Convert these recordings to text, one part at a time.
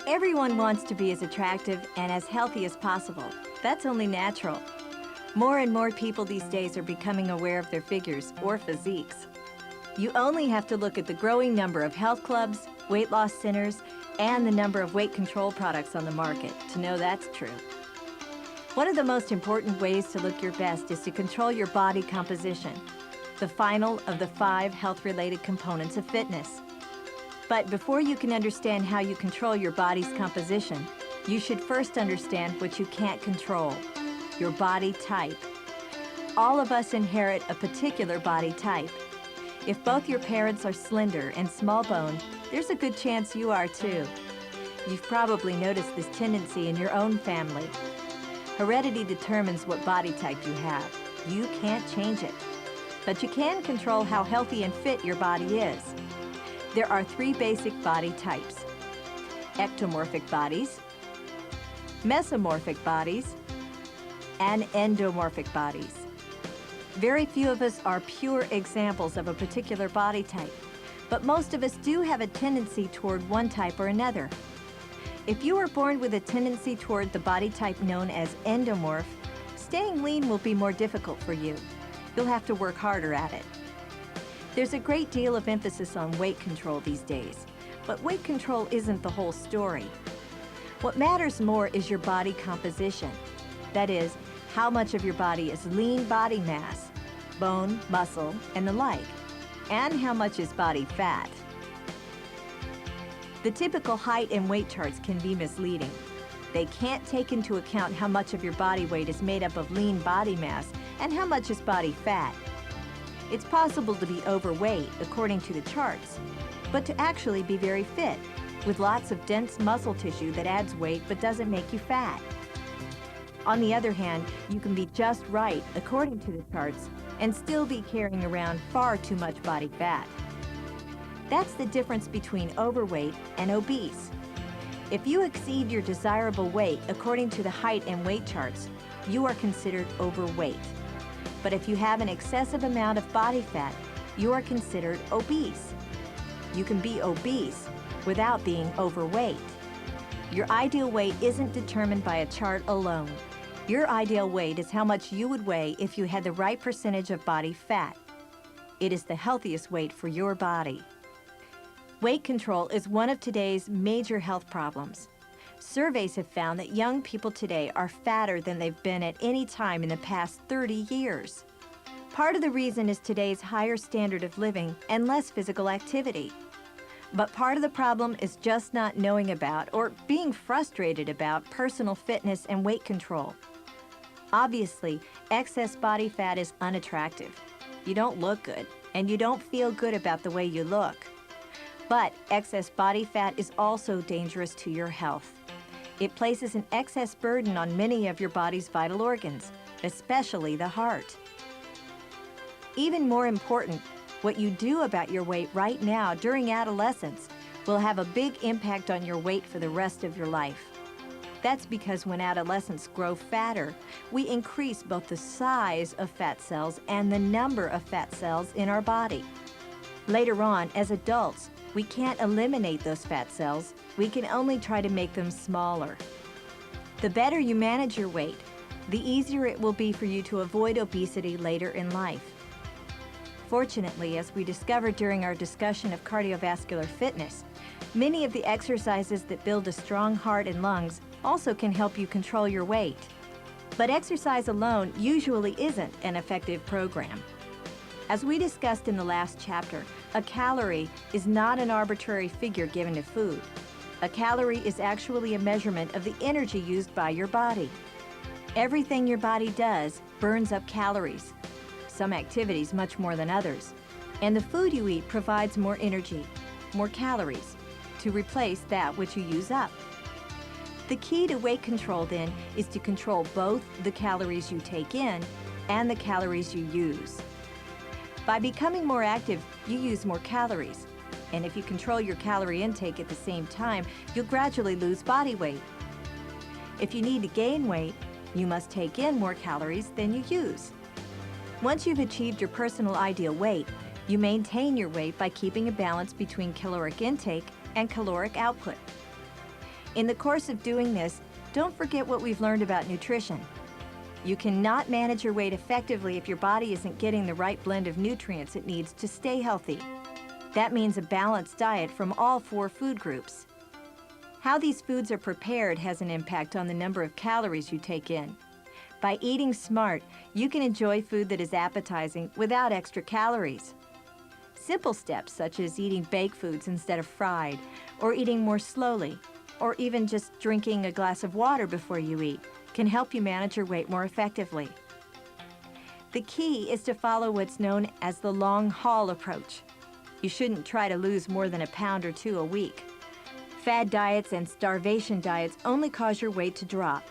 Everyone wants to be as attractive and as healthy as possible. That's only natural. More and more people these days are becoming aware of their figures or physiques. You only have to look at the growing number of health clubs, weight loss centers, and the number of weight control products on the market to know that's true. One of the most important ways to look your best is to control your body composition, the final of the 5 health-related components of fitness. But before you can understand how you control your body's composition, you should first understand what you can't control, your body type. All of us inherit a particular body type. If both your parents are slender and small-boned, there's a good chance you are too. You've probably noticed this tendency in your own family. Heredity determines what body type you have. You can't change it. But you can control how healthy and fit your body is. There are 3 basic body types: ectomorphic bodies, mesomorphic bodies, and endomorphic bodies. Very few of us are pure examples of a particular body type, but most of us do have a tendency toward one type or another. If you are born with a tendency toward the body type known as endomorph, staying lean will be more difficult for you. You'll have to work harder at it. There's a great deal of emphasis on weight control these days, but weight control isn't the whole story. What matters more is your body composition. That is, how much of your body is lean body mass, bone, muscle, and the like, and how much is body fat. The typical height and weight charts can be misleading. They can't take into account how much of your body weight is made up of lean body mass and how much is body fat. It's possible to be overweight, according to the charts, but to actually be very fit, with lots of dense muscle tissue that adds weight but doesn't make you fat. On the other hand, you can be just right, according to the charts, and still be carrying around far too much body fat. That's the difference between overweight and obese. If you exceed your desirable weight according to the height and weight charts, you are considered overweight. But if you have an excessive amount of body fat, you are considered obese. You can be obese without being overweight. Your ideal weight isn't determined by a chart alone. Your ideal weight is how much you would weigh if you had the right percentage of body fat. It is the healthiest weight for your body. Weight control is one of today's major health problems. Surveys have found that young people today are fatter than they've been at any time in the past 30 years. Part of the reason is today's higher standard of living and less physical activity. But part of the problem is just not knowing about or being frustrated about personal fitness and weight control. Obviously, excess body fat is unattractive. You don't look good, and you don't feel good about the way you look. But excess body fat is also dangerous to your health. It places an excess burden on many of your body's vital organs, especially the heart. Even more important, what you do about your weight right now during adolescence will have a big impact on your weight for the rest of your life. That's because when adolescents grow fatter, we increase both the size of fat cells and the number of fat cells in our body. Later on, as adults, we can't eliminate those fat cells. We can only try to make them smaller. The better you manage your weight, the easier it will be for you to avoid obesity later in life. Fortunately, as we discovered during our discussion of cardiovascular fitness, many of the exercises that build a strong heart and lungs also can help you control your weight. But exercise alone usually isn't an effective program. As we discussed in the last chapter, a calorie is not an arbitrary figure given to food. A calorie is actually a measurement of the energy used by your body. Everything your body does burns up calories, some activities much more than others. And the food you eat provides more energy, more calories, to replace that which you use up. The key to weight control, then, is to control both the calories you take in and the calories you use. By becoming more active, you use more calories. And if you control your calorie intake at the same time, you'll gradually lose body weight. If you need to gain weight, you must take in more calories than you use. Once you've achieved your personal ideal weight, you maintain your weight by keeping a balance between caloric intake and caloric output. In the course of doing this, don't forget what we've learned about nutrition. You cannot manage your weight effectively if your body isn't getting the right blend of nutrients it needs to stay healthy. That means a balanced diet from all 4 food groups. How these foods are prepared has an impact on the number of calories you take in. By eating smart, you can enjoy food that is appetizing without extra calories. Simple steps such as eating baked foods instead of fried, or eating more slowly, or even just drinking a glass of water before you eat can help you manage your weight more effectively. The key is to follow what's known as the long haul approach. You shouldn't try to lose more than a pound or 2 a week. Fad diets and starvation diets only cause your weight to drop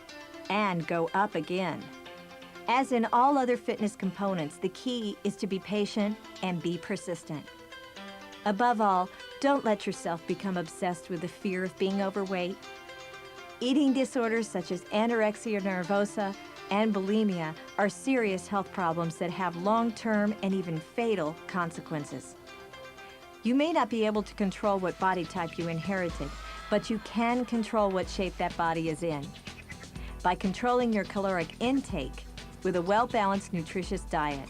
and go up again. As in all other fitness components, the key is to be patient and be persistent. Above all, don't let yourself become obsessed with the fear of being overweight. Eating disorders such as anorexia nervosa and bulimia are serious health problems that have long-term and even fatal consequences. You may not be able to control what body type you inherited, but you can control what shape that body is in. By controlling your caloric intake with a well-balanced, nutritious diet,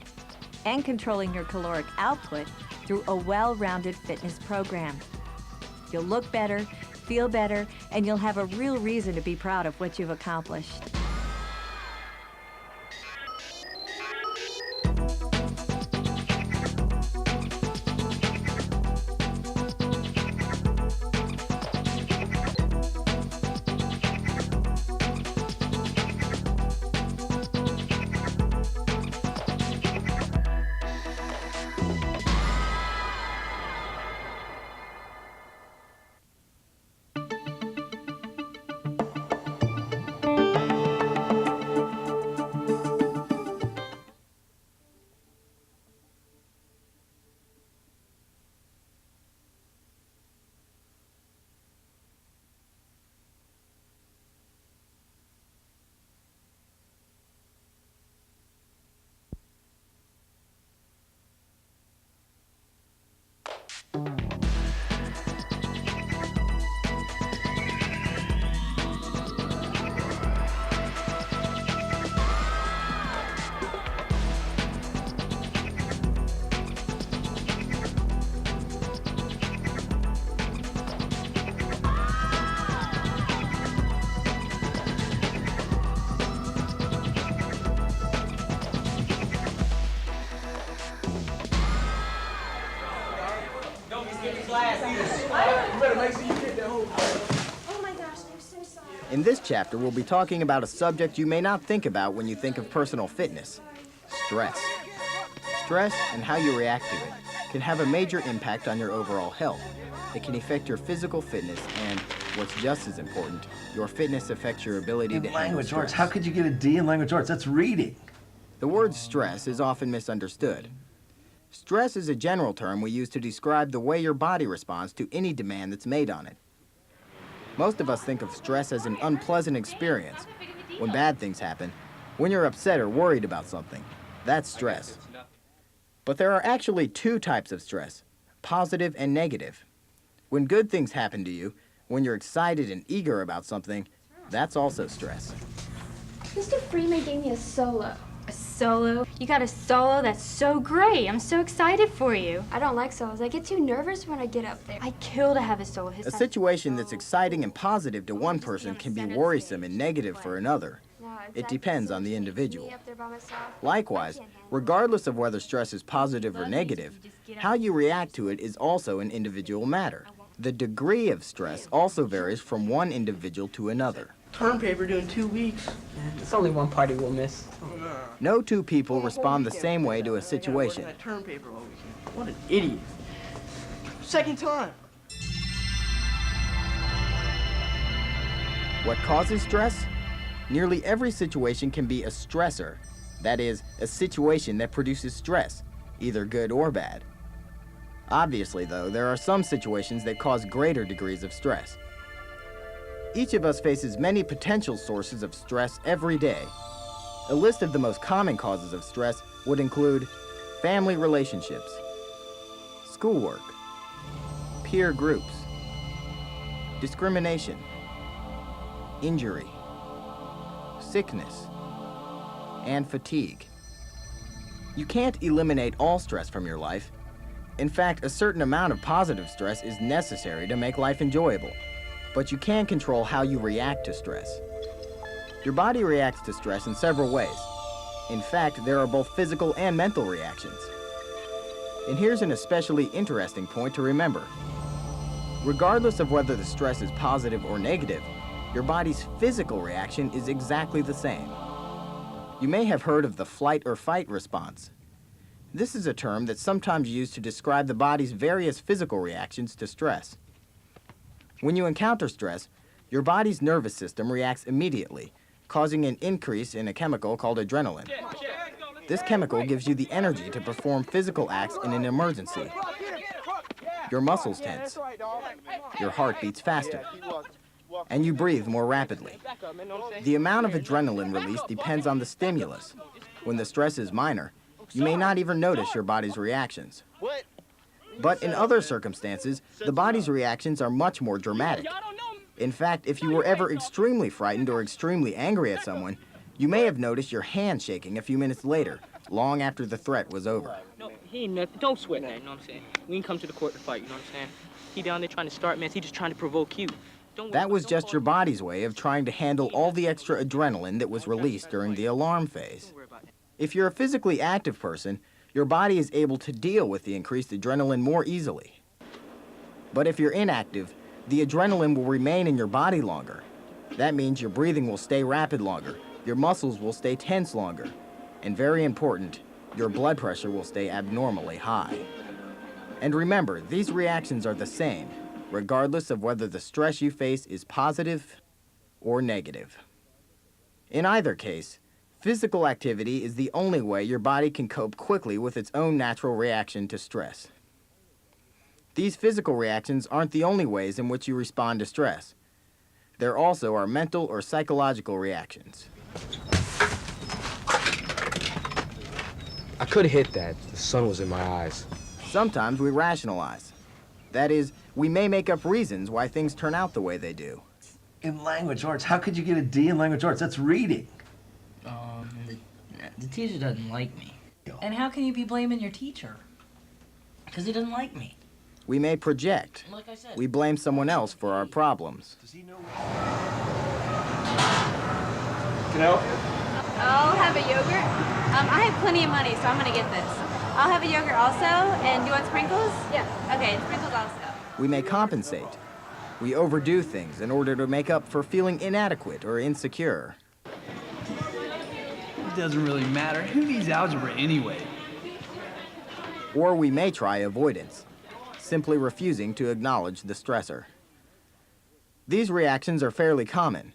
and controlling your caloric output through a well-rounded fitness program. You'll look better, feel better, and you'll have a real reason to be proud of what you've accomplished. In this chapter, we'll be talking about a subject you may not think about when you think of personal fitness: stress. Stress and how you react to it can have a major impact on your overall health. It can affect your physical fitness and, what's just as important, your fitness affects your ability to handle language stress. arts. How could you get a D in language arts? That's reading. The word stress is often misunderstood. Stress is a general term we use to describe the way your body responds to any demand that's made on it. Most of us think of stress as an unpleasant experience. When bad things happen, when you're upset or worried about something, that's stress. But there are actually 2 types of stress: positive and negative. When good things happen to you, when you're excited and eager about something, that's also stress. Mr. Freeman gave me a solo. A solo? You got a solo? That's so great. I'm so excited for you. I don't like solos. I get too nervous when I get up there. I'd kill to have a solo. A situation that's exciting and positive to one person can be worrisome and negative for another. It depends on the individual. Likewise, regardless of whether stress is positive or negative, how you react to it is also an individual matter. The degree of stress also varies from one individual to another. Term paper due in 2 weeks. It's only one party we'll miss. No 2 people respond the same way to a situation. That term paper all weekend. What an idiot. Second time. What causes stress? Nearly every situation can be a stressor. That is, a situation that produces stress, either good or bad. Obviously, though, there are some situations that cause greater degrees of stress. Each of us faces many potential sources of stress every day. A list of the most common causes of stress would include family relationships, schoolwork, peer groups, discrimination, injury, sickness, and fatigue. You can't eliminate all stress from your life. In fact, a certain amount of positive stress is necessary to make life enjoyable. But you can control how you react to stress. Your body reacts to stress in several ways. In fact, there are both physical and mental reactions. And here's an especially interesting point to remember. Regardless of whether the stress is positive or negative, your body's physical reaction is exactly the same. You may have heard of the flight or fight response. This is a term that's sometimes used to describe the body's various physical reactions to stress. When you encounter stress, your body's nervous system reacts immediately, causing an increase in a chemical called adrenaline. This chemical gives you the energy to perform physical acts in an emergency. Your muscles tense, your heart beats faster, and you breathe more rapidly. The amount of adrenaline released depends on the stimulus. When the stress is minor, you may not even notice your body's reactions. But in other circumstances, the body's reactions are much more dramatic. In fact, if you were ever extremely frightened or extremely angry at someone, you may have noticed your hand shaking a few minutes later, long after the threat was over. No, he ain't nothing. Don't sweat that, you know what I'm saying? We ain't come to the court to fight, you know what I'm saying? He down there trying to start mess. He just trying to provoke you. That was just your body's way of trying to handle all the extra adrenaline that was released during the alarm phase. If you're a physically active person, your body is able to deal with the increased adrenaline more easily. But if you're inactive, the adrenaline will remain in your body longer. That means your breathing will stay rapid longer, your muscles will stay tense longer, and very important, your blood pressure will stay abnormally high. And remember, these reactions are the same, regardless of whether the stress you face is positive or negative. In either case, physical activity is the only way your body can cope quickly with its own natural reaction to stress. These physical reactions aren't the only ways in which you respond to stress. There also are mental or psychological reactions. I could have hit that. The sun was in my eyes. Sometimes we rationalize. That is, we may make up reasons why things turn out the way they do. In language arts, how could you get a D in language arts? That's reading. The teacher doesn't like me. And how can you be blaming your teacher? Because he doesn't like me. We may project. Like I said. We blame someone else for our problems. Does he know? Can I help you? I'll have a yogurt. I have plenty of money, so I'm gonna get this. I'll have a yogurt also, and do you want sprinkles? Yeah. Okay, sprinkles also. We may compensate. We overdo things in order to make up for feeling inadequate or insecure. It doesn't really matter. Who needs algebra anyway? Or we may try avoidance, simply refusing to acknowledge the stressor. These reactions are fairly common,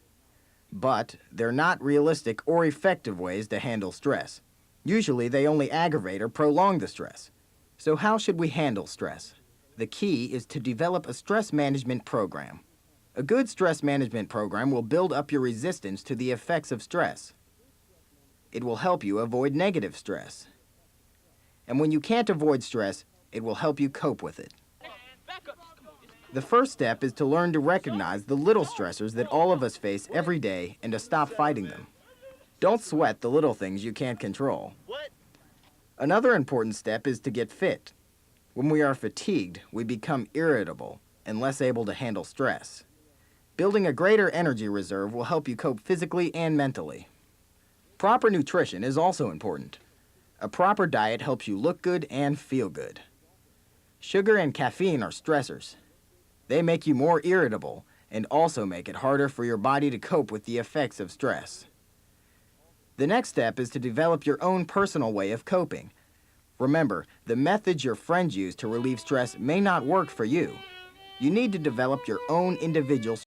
but they're not realistic or effective ways to handle stress. Usually they only aggravate or prolong the stress. So how should we handle stress? The key is to develop a stress management program. A good stress management program will build up your resistance to the effects of stress. It will help you avoid negative stress. And when you can't avoid stress, it will help you cope with it. The first step is to learn to recognize the little stressors that all of us face every day and to stop fighting them. Don't sweat the little things you can't control. Another important step is to get fit. When we are fatigued, we become irritable and less able to handle stress. Building a greater energy reserve will help you cope physically and mentally. Proper nutrition is also important. A proper diet helps you look good and feel good. Sugar and caffeine are stressors. They make you more irritable and also make it harder for your body to cope with the effects of stress. The next step is to develop your own personal way of coping. Remember, the methods your friends use to relieve stress may not work for you. You need to develop your own individual